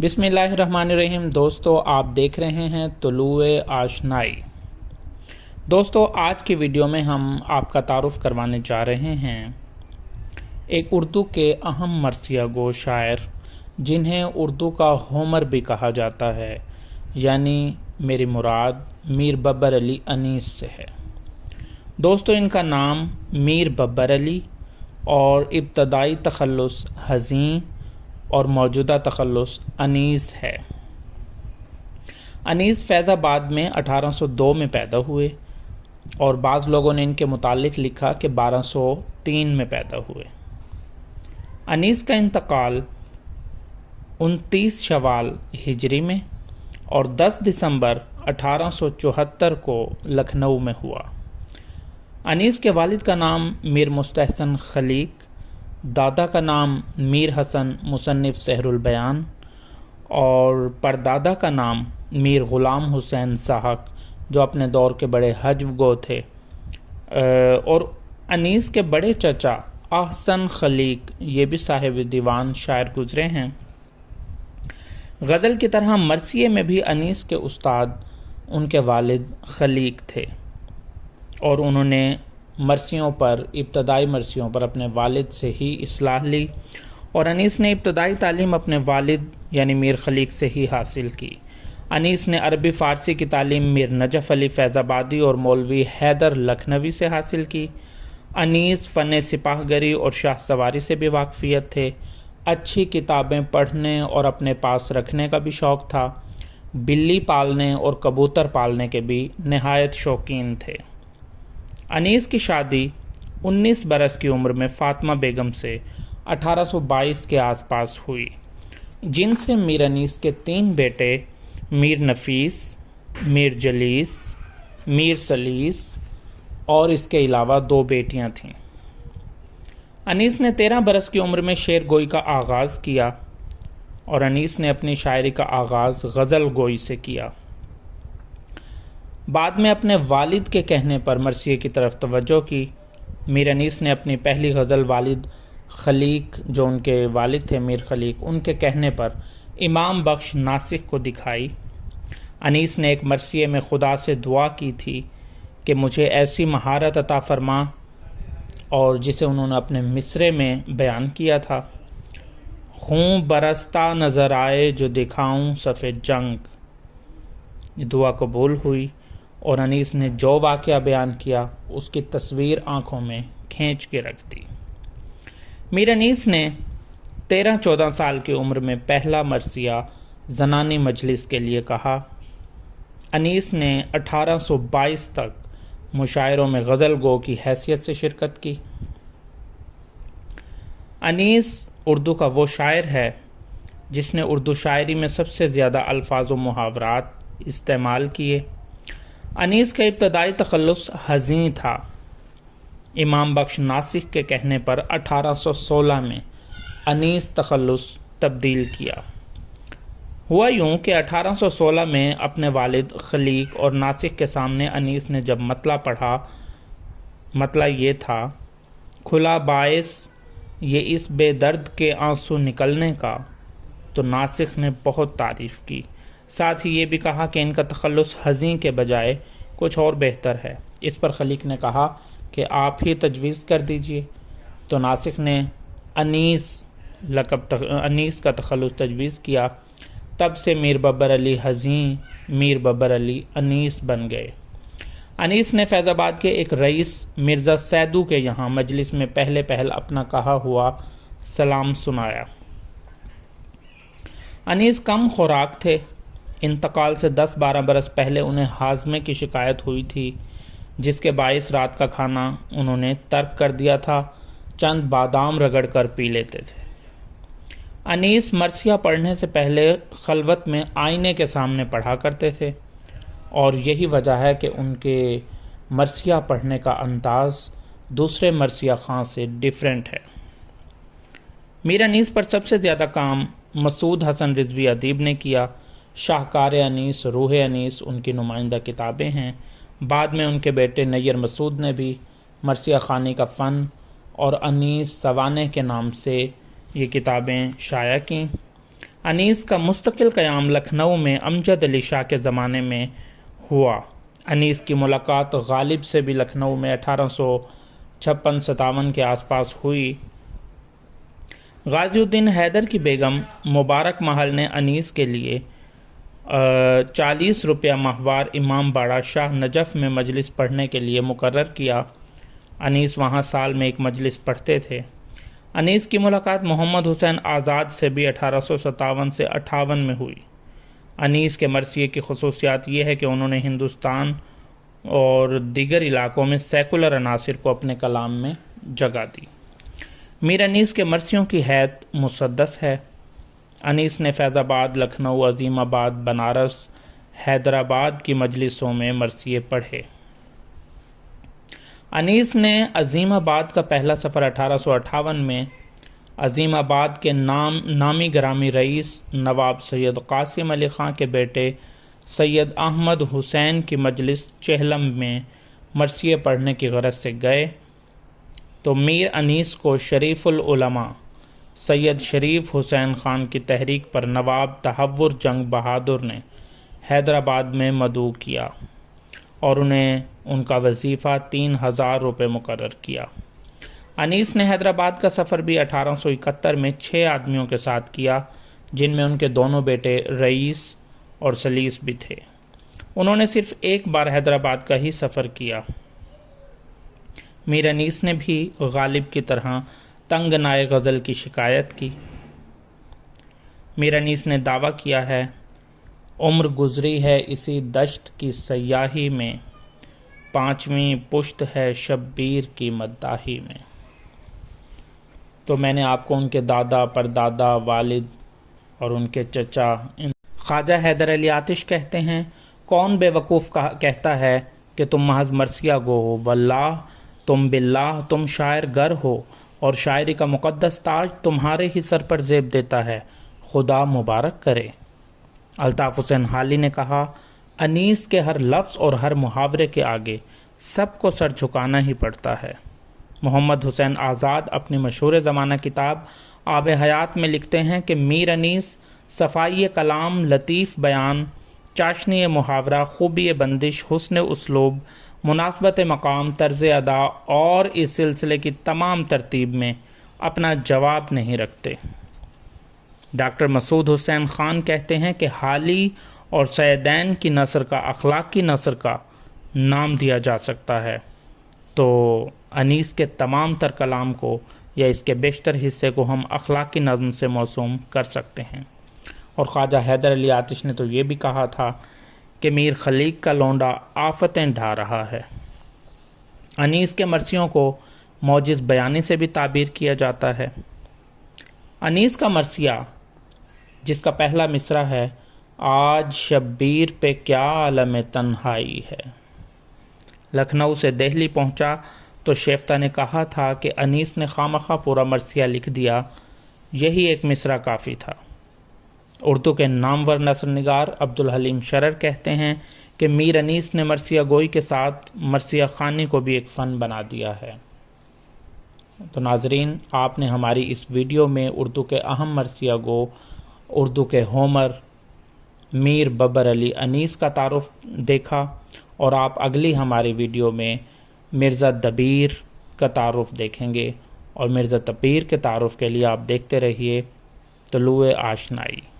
بسم اللہ الرحمن الرحیم۔ دوستو، آپ دیکھ رہے ہیں طلوع آشنائی۔ دوستو، آج کی ویڈیو میں ہم آپ کا تعارف کروانے جا رہے ہیں ایک اردو کے اہم مرثیہ گو شاعر جنہیں اردو کا ہومر بھی کہا جاتا ہے، یعنی میری مراد میر ببر علی انیس سے ہے۔ دوستو، ان کا نام میر ببر علی اور ابتدائی تخلص حزیں اور موجودہ تخلص انیس ہے۔ انیس فیض آباد میں 1802 میں پیدا ہوئے اور بعض لوگوں نے ان کے متعلق لکھا کہ 1203 میں پیدا ہوئے۔ انیس کا انتقال 29 شوال ہجری میں اور 10 دسمبر 1874 کو لکھنؤ میں ہوا۔ انیس کے والد کا نام میر مستحسن خلیق، دادا کا نام میر حسن مصنف سحر البیان اور پردادا کا نام میر غلام حسین ساحق، جو اپنے دور کے بڑے حجو گو تھے، اور انیس کے بڑے چچا احسن خلیق یہ بھی صاحب دیوان شاعر گزرے ہیں۔ غزل کی طرح مرثیے میں بھی انیس کے استاد ان کے والد خلیق تھے اور انہوں نے ابتدائی مرثیوں پر اپنے والد سے ہی اصلاح لی، اور انیس نے ابتدائی تعلیم اپنے والد یعنی میر خلیق سے ہی حاصل کی۔ انیس نے عربی فارسی کی تعلیم میر نجف علی فیض آبادی اور مولوی حیدر لکھنوی سے حاصل کی۔ انیس فن سپاہ گری اور شاہ سواری سے بھی واقفیت تھے۔ اچھی کتابیں پڑھنے اور اپنے پاس رکھنے کا بھی شوق تھا۔ بلی پالنے اور کبوتر پالنے کے بھی نہایت شوقین تھے۔ انیس کی شادی 19 برس کی عمر میں فاطمہ بیگم سے 1822 کے آس پاس ہوئی، جن سے میر انیس کے 3 بیٹے میر نفیس، میر جلیس، میر سلیس اور اس کے علاوہ 2 بیٹیاں تھیں۔ انیس نے 13 برس کی عمر میں شعر گوئی کا آغاز کیا اور انیس نے اپنی شاعری کا آغاز غزل گوئی سے کیا۔ بعد میں اپنے والد کے کہنے پر مرثیے کی طرف توجہ کی۔ میر انیس نے اپنی پہلی غزل والد خلیق، جو ان کے والد تھے میر خلیق، ان کے کہنے پر امام بخش ناسک کو دکھائی۔ انیس نے ایک مرثیے میں خدا سے دعا کی تھی کہ مجھے ایسی مہارت عطا فرما، اور جسے انہوں نے اپنے مصرے میں بیان کیا تھا: خون برستا نظر آئے جو دکھاؤں صف جنگ۔ یہ دعا قبول ہوئی اور انیس نے جو واقعہ بیان کیا اس کی تصویر آنکھوں میں کھینچ کے رکھ دی۔ میر انیس نے 13-14 سال کی عمر میں پہلا مرثیہ زنانی مجلس کے لیے کہا۔ انیس نے 1822 تک مشاعروں میں غزل گو کی حیثیت سے شرکت کی۔ انیس اردو کا وہ شاعر ہے جس نے اردو شاعری میں سب سے زیادہ الفاظ و محاورات استعمال کیے۔ انیس کا ابتدائی تخلص حزیں تھا۔ امام بخش ناسک کے کہنے پر 1816 میں انیس تخلص تبدیل کیا۔ ہوا یوں کہ 1816 میں اپنے والد خلیق اور ناسک کے سامنے انیس نے جب مطلع پڑھا، مطلع یہ تھا: کھلا باعث یہ اس بے درد کے آنسو نکلنے کا، تو ناسک نے بہت تعریف کی، ساتھ ہی یہ بھی کہا کہ ان کا تخلص حزیں کے بجائے کچھ اور بہتر ہے۔ اس پر خلیق نے کہا کہ آپ ہی تجویز کر دیجئے، تو ناسک نے انیس کا تخلص تجویز کیا۔ تب سے میر ببر علی حزیں میر ببر علی انیس بن گئے۔ انیس نے فیض آباد کے ایک رئیس مرزا سیدو کے یہاں مجلس میں پہل اپنا کہا ہوا سلام سنایا۔ انیس کم خوراک تھے۔ انتقال سے 10-12 برس پہلے انہیں ہاضمے کی شکایت ہوئی تھی، جس کے باعث رات کا کھانا انہوں نے ترک کر دیا تھا، چند بادام رگڑ کر پی لیتے تھے۔ انیس مرثیہ پڑھنے سے پہلے خلوت میں آئینے کے سامنے پڑھا کرتے تھے، اور یہی وجہ ہے کہ ان کے مرثیہ پڑھنے کا انداز دوسرے مرثیہ خواں سے ڈیفرنٹ ہے۔ میر انیس پر سب سے زیادہ کام مسعود حسن رضوی ادیب نے کیا۔ شاہکار انیس، روح انیس ان کی نمائندہ کتابیں ہیں۔ بعد میں ان کے بیٹے نیر مسعود نے بھی مرثیہ خوانی کا فن اور انیس سوانح کے نام سے یہ کتابیں شائع کیں۔ انیس کا مستقل قیام لکھنؤ میں امجد علی شاہ کے زمانے میں ہوا۔ انیس کی ملاقات غالب سے بھی لکھنؤ میں 1856-57 کے آس پاس ہوئی۔ غازی الدین حیدر کی بیگم مبارک محل نے انیس کے لیے 40 روپیہ ماہوار امام باڑہ شاہ نجف میں مجلس پڑھنے کے لیے مقرر کیا۔ انیس وہاں سال میں ایک مجلس پڑھتے تھے۔ انیس کی ملاقات محمد حسین آزاد سے بھی 1857 سے 58 میں ہوئی۔ انیس کے مرثیے کی خصوصیات یہ ہے کہ انہوں نے ہندوستان اور دیگر علاقوں میں سیکولر عناصر کو اپنے کلام میں جگہ دی۔ میر انیس کے مرثیوں کی حیت مسدس ہے۔ انیس نے فیض آباد، لکھنؤ، عظیم آباد، بنارس، حیدرآباد کی مجلسوں میں مرثیے پڑھے۔ انیس نے عظیم آباد کا پہلا سفر 1858 میں عظیم آباد کے نامی گرامی رئیس نواب سید قاسم علی خاں کے بیٹے سید احمد حسین کی مجلس چہلم میں مرثیے پڑھنے کی غرض سے گئے تو میر انیس کو شریف العلماء سید شریف حسین خان کی تحریک پر نواب تحور جنگ بہادر نے حیدرآباد میں مدعو کیا اور انہیں ان کا وظیفہ 3000 روپے مقرر کیا۔ انیس نے حیدرآباد کا سفر بھی 1871 میں 6 آدمیوں کے ساتھ کیا، جن میں ان کے دونوں بیٹے رئیس اور سلیس بھی تھے۔ انہوں نے صرف ایک بار حیدرآباد کا ہی سفر کیا۔ میر انیس نے بھی غالب کی طرح تنگنائے غزل کی شکایت کی۔ میر انیس نے دعویٰ کیا ہے، عمر گزری ہے اسی دشت کی سیاہی میں، 5ویں پشت ہے شبیر کی مداحی میں۔ تو میں نے آپ کو ان کے دادا، پردادا، والد اور ان کے چچا خواجہ حیدر علی آتش کہتے ہیں، کون بے وقوف کہتا ہے کہ تم محض مرثیہ گو ہو، واللہ تم باللہ تم شاعر گر ہو، اور شاعری کا مقدس تاج تمہارے ہی سر پر زیب دیتا ہے، خدا مبارک کرے۔ الطاف حسین حالی نے کہا، انیس کے ہر لفظ اور ہر محاورے کے آگے سب کو سر جھکانا ہی پڑتا ہے۔ محمد حسین آزاد اپنی مشہور زمانہ کتاب آب حیات میں لکھتے ہیں کہ میر انیس صفائی کلام، لطیف بیان، چاشنی محاورہ، خوبی بندش، حسن اسلوب، مناسبت مقام، طرز ادا اور اس سلسلے کی تمام ترتیب میں اپنا جواب نہیں رکھتے۔ ڈاکٹر مسعود حسین خان کہتے ہیں کہ حالی اور سیدین کی نثر کا اخلاقی نثر کا نام دیا جا سکتا ہے، تو انیس کے تمام تر کلام کو یا اس کے بیشتر حصے کو ہم اخلاقی نظم سے موسوم کر سکتے ہیں۔ اور خواجہ حیدر علی آتش نے تو یہ بھی کہا تھا کہ میر خلیق کا لونڈا آفتیں ڈھا رہا ہے۔ انیس کے مرثیوں کو موجز بیانی سے بھی تعبیر کیا جاتا ہے۔ انیس کا مرثیہ جس کا پہلا مصرع ہے، آج شبیر پہ کیا عالم تنہائی ہے، لکھنؤ سے دہلی پہنچا تو شیفتہ نے کہا تھا کہ انیس نے خامخواہ پورا مرثیہ لکھ دیا، یہی ایک مصرع کافی تھا۔ اردو کے نامور نثر نگار عبدالحلیم شرر کہتے ہیں کہ میر انیس نے مرثیہ گوئی کے ساتھ مرثیہ خوانی کو بھی ایک فن بنا دیا ہے۔ تو ناظرین، آپ نے ہماری اس ویڈیو میں اردو کے اہم مرثیہ گو، اردو کے ہومر میر ببر علی انیس کا تعارف دیکھا، اور آپ اگلی ہماری ویڈیو میں مرزا دبیر کا تعارف دیکھیں گے، اور مرزا دبیر کے تعارف کے لیے آپ دیکھتے رہیے طلوع آشنائی۔